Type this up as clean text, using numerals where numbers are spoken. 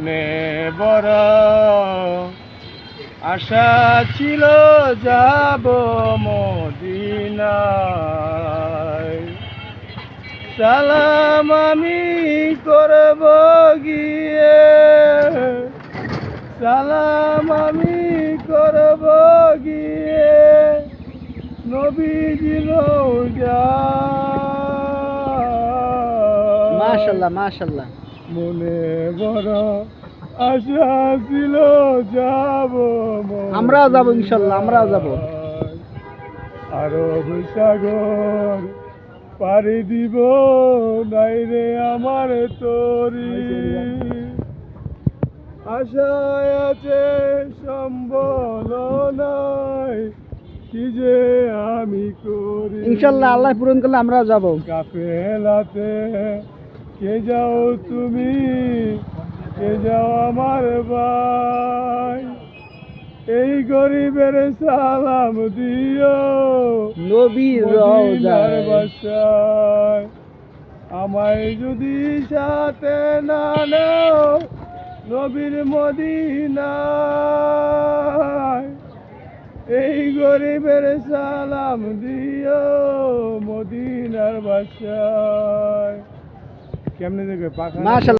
মনে বড় আশা ছিল যাব মদিনায়, সালাম আমি করব গিয়ে, সালাম আমি করব গিয়ে নবীজি রওজায়। মাশাআল্লাহ মাশাআল্লাহ। মনে বড় আশা ছিল যাব, আমরাও যাব ইনশাআল্লাহ, আমরাও যাব। আরব সাগর পাড়ি দিব নাই রে আমার তরি, আশায় আছে সম্বল নাই, কি যে আমি করি। ইনশাআল্লাহ আল্লাহ পূরণ করলে আমরাও যাব। কাফেলাতে কে যাও তুমি, কে যাও আমার ভাই, এই গরিবের সালাম দিও নবীর মদিনার রওজায়। বাসায়। আমায় যদি সাথে না নাও নবীর মদিনায়, এই গরিবের সালাম দিও মদিনার বাসায়। কেমনে দেখবে পাখা? মাশাআল্লাহ।